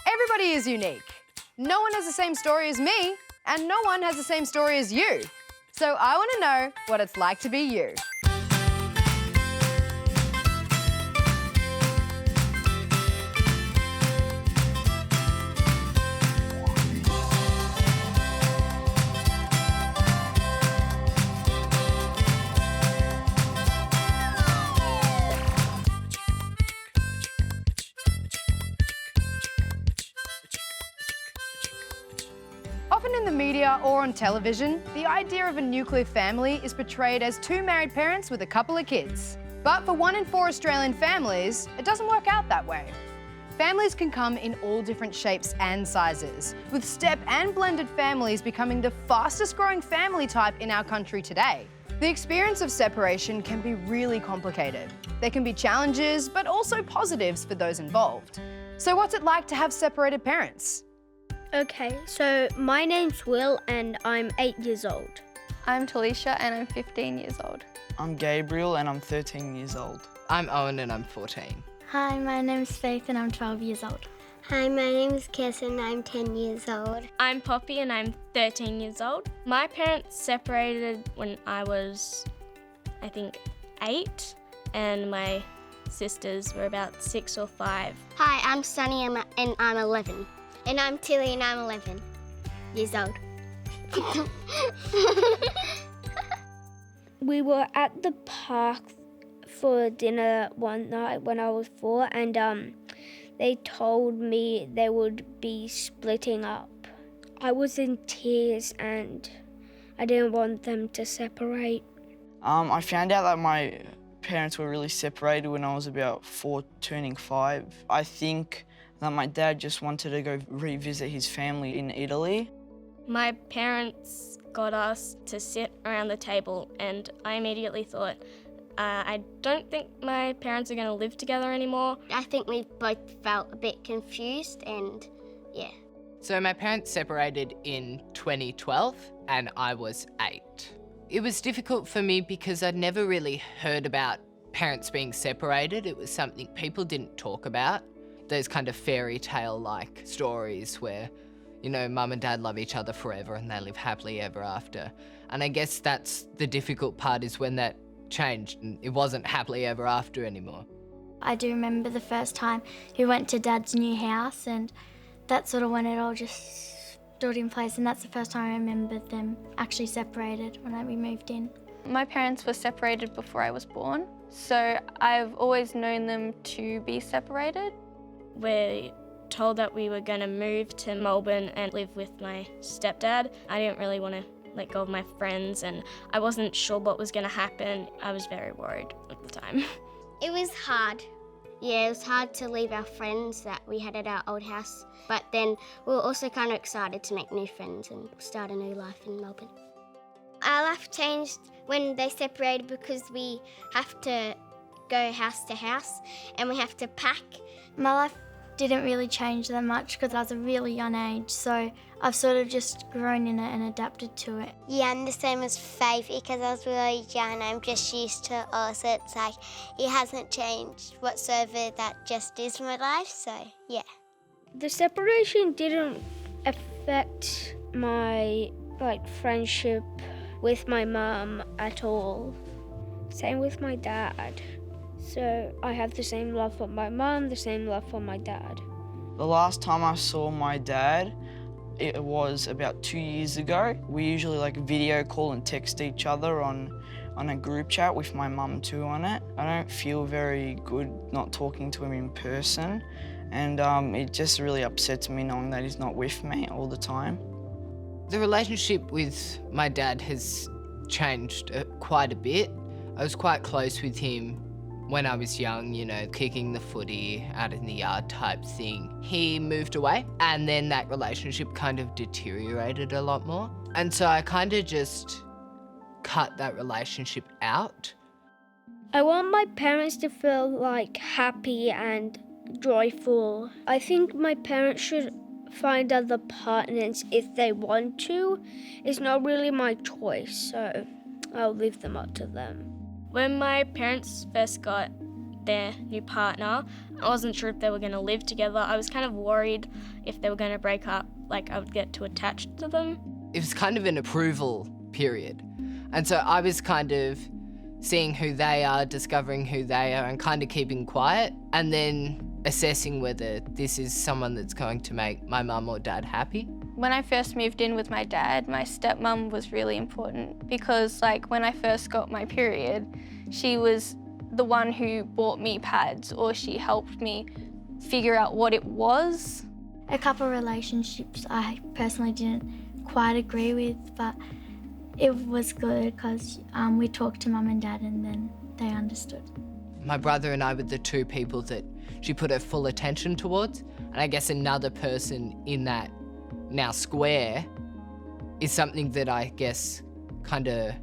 Everybody is unique. No one has the same story as me, and no one has the same story as you. So I want to know what it's like to be you. Often in the media or on television, the idea of a nuclear family is portrayed as two married parents with a couple of kids. But for 1 in 4 Australian families, it doesn't work out that way. Families can come in all different shapes and sizes, with step and blended families becoming the fastest growing family type in our country today. The experience of separation can be really complicated. There can be challenges, but also positives for those involved. So what's it like to have separated parents? Okay, so my name's Will and I'm 8 years old. I'm Talisha and I'm 15 years old. I'm Gabriel and I'm 13 years old. I'm Owen and I'm 14. Hi, my name's Faith and I'm 12 years old. Hi, my name is Kirsten and I'm 10 years old. I'm Poppy and I'm 13 years old. My parents separated when I was, I think, 8, and my sisters were about 6 or 5. Hi, I'm Sunny and I'm 11. And I'm Tilly and I'm 11 years old. We were at the park for dinner one night when I was 4 and they told me they would be splitting up. I was in tears and I didn't want them to separate. I found out that my parents were really separated when I was about 4 turning 5. I think that my dad just wanted to go revisit his family in Italy. My parents got us to sit around the table and I immediately thought, I don't think my parents are going to live together anymore. I think we both felt a bit confused and yeah. So my parents separated in 2012 and I was 8. It was difficult for me because I'd never really heard about parents being separated. It was something people didn't talk about. Those kind of fairy tale-like stories where, you know, mum and dad love each other forever and they live happily ever after. And I guess that's the difficult part, is when that changed and it wasn't happily ever after anymore. I do remember the first time we went to Dad's new house, and that's sort of when it all just stood in place, and that's the first time I remembered them actually separated when we moved in. My parents were separated before I was born, so I've always known them to be separated. We're told that we were going to move to Melbourne and live with my stepdad. I didn't really want to let go of my friends and I wasn't sure what was going to happen. I was very worried at the time. It was hard. Yeah, it was hard to leave our friends that we had at our old house, but then we were also kind of excited to make new friends and start a new life in Melbourne. Our life changed when they separated because we have to go house to house and we have to pack. My life didn't really change that much because I was a really young age, so I've sort of just grown in it and adapted to it. Yeah, I'm the same as Faith because I was really young. I'm just used to it all, so it's like it hasn't changed whatsoever. That just is my life, so yeah. The separation didn't affect my friendship with my mum at all. Same with my dad. So I have the same love for my mum, the same love for my dad. The last time I saw my dad, it was about 2 years ago. We usually video call and text each other on a group chat with my mum too on it. I don't feel very good not talking to him in person, and it just really upsets me knowing that he's not with me all the time. The relationship with my dad has changed quite a bit. I was quite close with him when I was young, you know, kicking the footy out in the yard type thing. He moved away and then that relationship kind of deteriorated a lot more. And so I kind of just cut that relationship out. I want my parents to feel happy and joyful. I think my parents should find other partners if they want to. It's not really my choice, so I'll leave them up to them. When my parents first got their new partner, I wasn't sure if they were going to live together. I was kind of worried if they were going to break up, like I would get too attached to them. It was kind of an approval period. And so I was kind of seeing who they are, discovering who they are, and kind of keeping quiet, and then assessing whether this is someone that's going to make my mum or dad happy. When I first moved in with my dad, my stepmom was really important because like when I first got my period, she was the one who bought me pads, or she helped me figure out what it was. A couple of relationships I personally didn't quite agree with, but it was good because we talked to mum and dad and then they understood. My brother and I were the two people that she put her full attention towards, and I guess another person in that now square is something that I guess kind of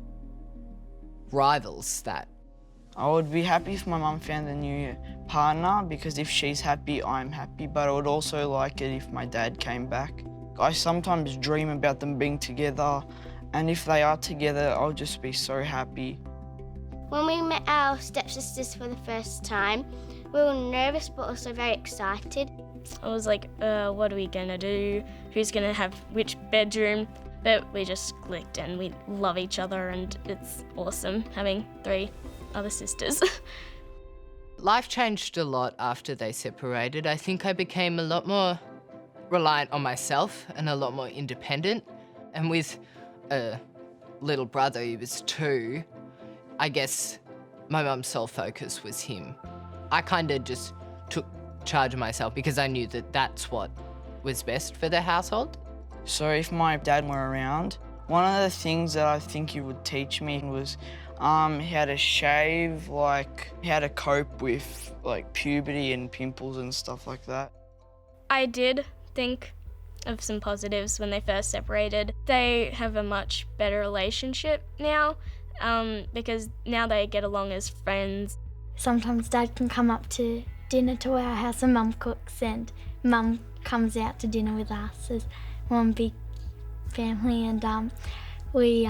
rivals that. I would be happy if my mum found a new partner, because if she's happy, I'm happy, but I would also like it if my dad came back. I sometimes dream about them being together, and if they are together, I'll just be so happy. When we met our stepsisters for the first time, we were nervous but also very excited. I was like, what are we gonna do? Who's gonna have which bedroom? But we just clicked and we love each other, and it's awesome having 3 other sisters. Life changed a lot after they separated. I think I became a lot more reliant on myself and a lot more independent. And with a little brother, he was 2, I guess my mum's sole focus was him. I kind of just took charge of myself because I knew that that's what was best for the household. So if my dad were around, one of the things that I think he would teach me was how to shave, like how to cope with like puberty and pimples and stuff like that. I did think of some positives when they first separated. They have a much better relationship now, because now they get along as friends. Sometimes dad can come up to dinner to our house and mum cooks, and mum comes out to dinner with us as one big family, and we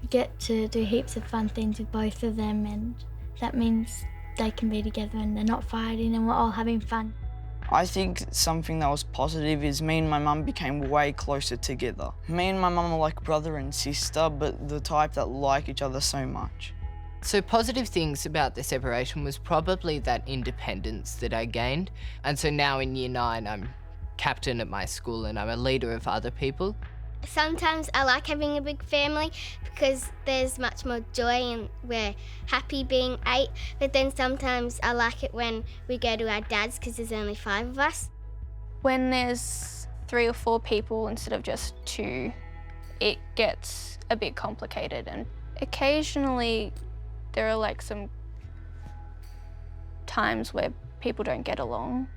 get to do heaps of fun things with both of them, and that means they can be together and they're not fighting and we're all having fun. I think something that was positive is me and my mum became way closer together. Me and my mum are like brother and sister, but the type that like each other so much. So positive things about the separation was probably that independence that I gained. And so now in year 9, I'm captain at my school and I'm a leader of other people. Sometimes I like having a big family because there's much more joy and we're happy being 8, but then sometimes I like it when we go to our dad's because there's only 5 of us. When there's 3 or 4 people instead of just 2, it gets a bit complicated, and occasionally there are like some times where people don't get along.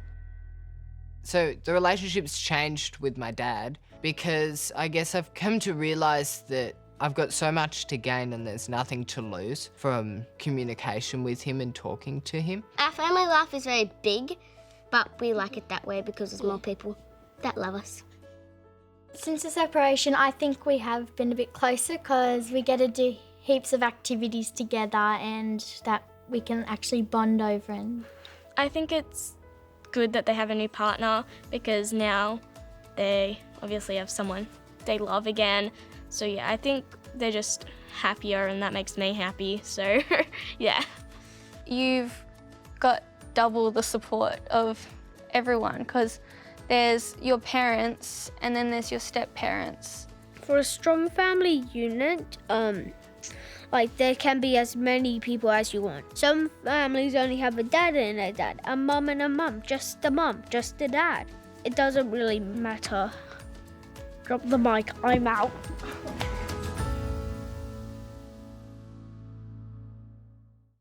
So the relationship's changed with my dad because I guess I've come to realise that I've got so much to gain and there's nothing to lose from communication with him and talking to him. Our family life is very big, but we like it that way because there's more people that love us. Since the separation, I think we have been a bit closer because we get to do heaps of activities together and that we can actually bond over. And I think it's good that they have a new partner because now they obviously have someone they love again. So yeah, I think they're just happier and that makes me happy. So yeah. You've got double the support of everyone because there's your parents and then there's your step-parents. For a strong family unit, like there can be as many people as you want. Some families only have a dad and a dad, a mum and a mum, just the mum, just the dad. It doesn't really matter. Drop the mic, I'm out.